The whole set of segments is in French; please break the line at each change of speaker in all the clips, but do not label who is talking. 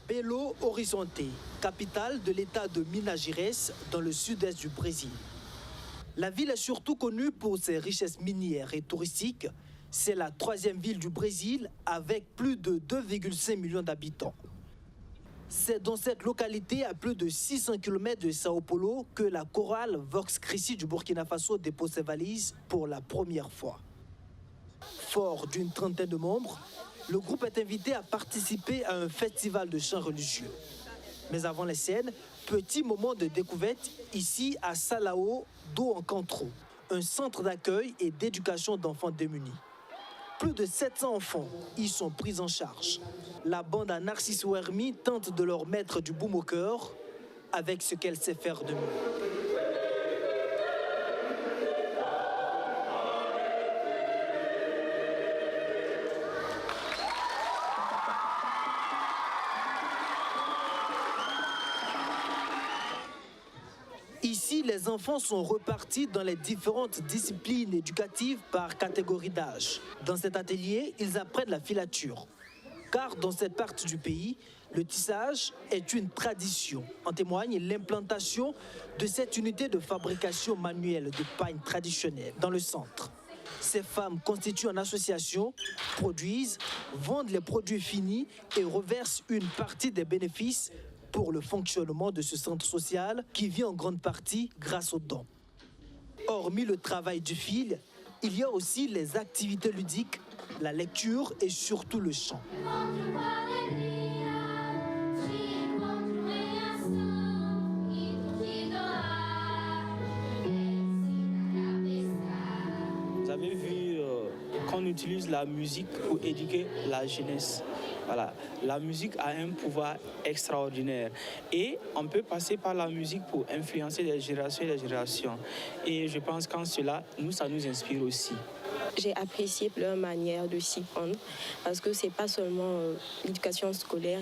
Belo Horizonte, capitale de l'état de Minas Gerais, dans le sud-est du Brésil. La ville est surtout connue pour ses richesses minières et touristiques. C'est la troisième ville du Brésil avec plus de 2,5 millions d'habitants. C'est dans cette localité, à plus de 600 km de Sao Paulo, que la chorale Vox Christi du Burkina Faso dépose ses valises pour la première fois. Fort d'une trentaine de membres, le groupe est invité à participer à un festival de chants religieux. Mais avant les scènes, petit moment de découverte ici à Salao do Encontro, un centre d'accueil et d'éducation d'enfants démunis. Plus de 700 enfants y sont pris en charge. La bande à Narciso Hermi tente de leur mettre du baume au cœur avec ce qu'elle sait faire de mieux. Ici, les enfants sont repartis dans les différentes disciplines éducatives par catégorie d'âge. Dans cet atelier, ils apprennent la filature. Car dans cette partie du pays, le tissage est une tradition. En témoigne l'implantation de cette unité de fabrication manuelle de pagne traditionnelle dans le centre. Ces femmes constituent une association, produisent, vendent les produits finis et reversent une partie des bénéfices pour le fonctionnement de ce centre social qui vit en grande partie grâce aux dons. Hormis le travail du fil, il y a aussi les activités ludiques, la lecture et surtout le chant.
Vous avez vu qu'on utilise la musique pour éduquer la jeunesse. Voilà. La musique a un pouvoir extraordinaire et on peut passer par la musique pour influencer les générations et les générations. Et je pense qu'en cela, ça nous inspire aussi.
J'ai apprécié leur manière de s'y prendre parce que c'est pas seulement l'éducation scolaire,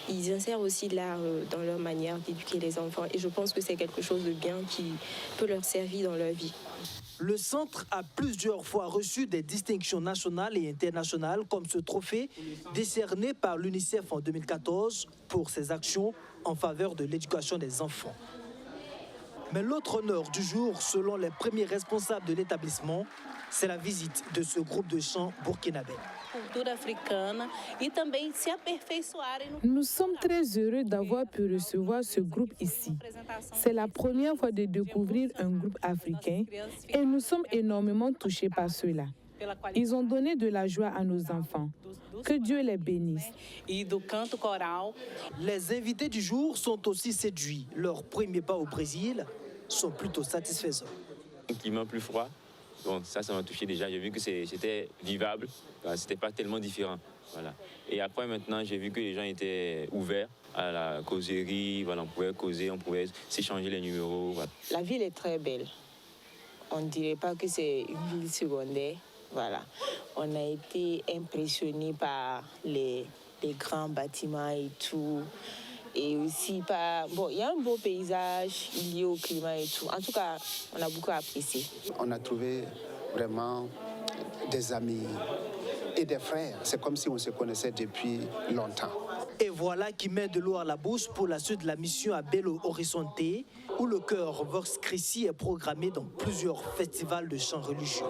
ils insèrent aussi l'art dans leur manière d'éduquer les enfants et je pense que c'est quelque chose de bien qui peut leur servir dans leur vie.
Le centre a plusieurs fois reçu des distinctions nationales et internationales comme ce trophée décerné par l'UNICEF en 2014 pour ses actions en faveur de l'éducation des enfants. Mais l'autre honneur du jour, selon les premiers responsables de l'établissement, c'est la visite de ce groupe de chants burkinabé.
Nous sommes très heureux d'avoir pu recevoir ce groupe ici. C'est la première fois de découvrir un groupe africain et nous sommes énormément touchés par cela. Ils ont donné de la joie à nos enfants. Que Dieu les bénisse.
Les invités du jour sont aussi séduits. Leurs premiers pas au Brésil sont plutôt satisfaisants.
Un climat plus froid. Donc ça m'a touché déjà. J'ai vu que c'était vivable. C'était pas tellement différent. Voilà. Et après, maintenant, j'ai vu que les gens étaient ouverts à la causerie. Voilà, on pouvait causer, on pouvait s'échanger les numéros. Voilà.
La ville est très belle. On ne dirait pas que c'est une ville secondaire. Voilà. On a été impressionnés par les grands bâtiments et tout. Et aussi il y a un beau paysage lié au climat et tout. En tout cas, on a beaucoup apprécié.
On a trouvé vraiment des amis et des frères. C'est comme si on se connaissait depuis longtemps.
Et voilà qui met de l'eau à la bouche pour la suite de la mission à Belo Horizonte, où le chœur Vox Christi est programmé dans plusieurs festivals de chants religieux.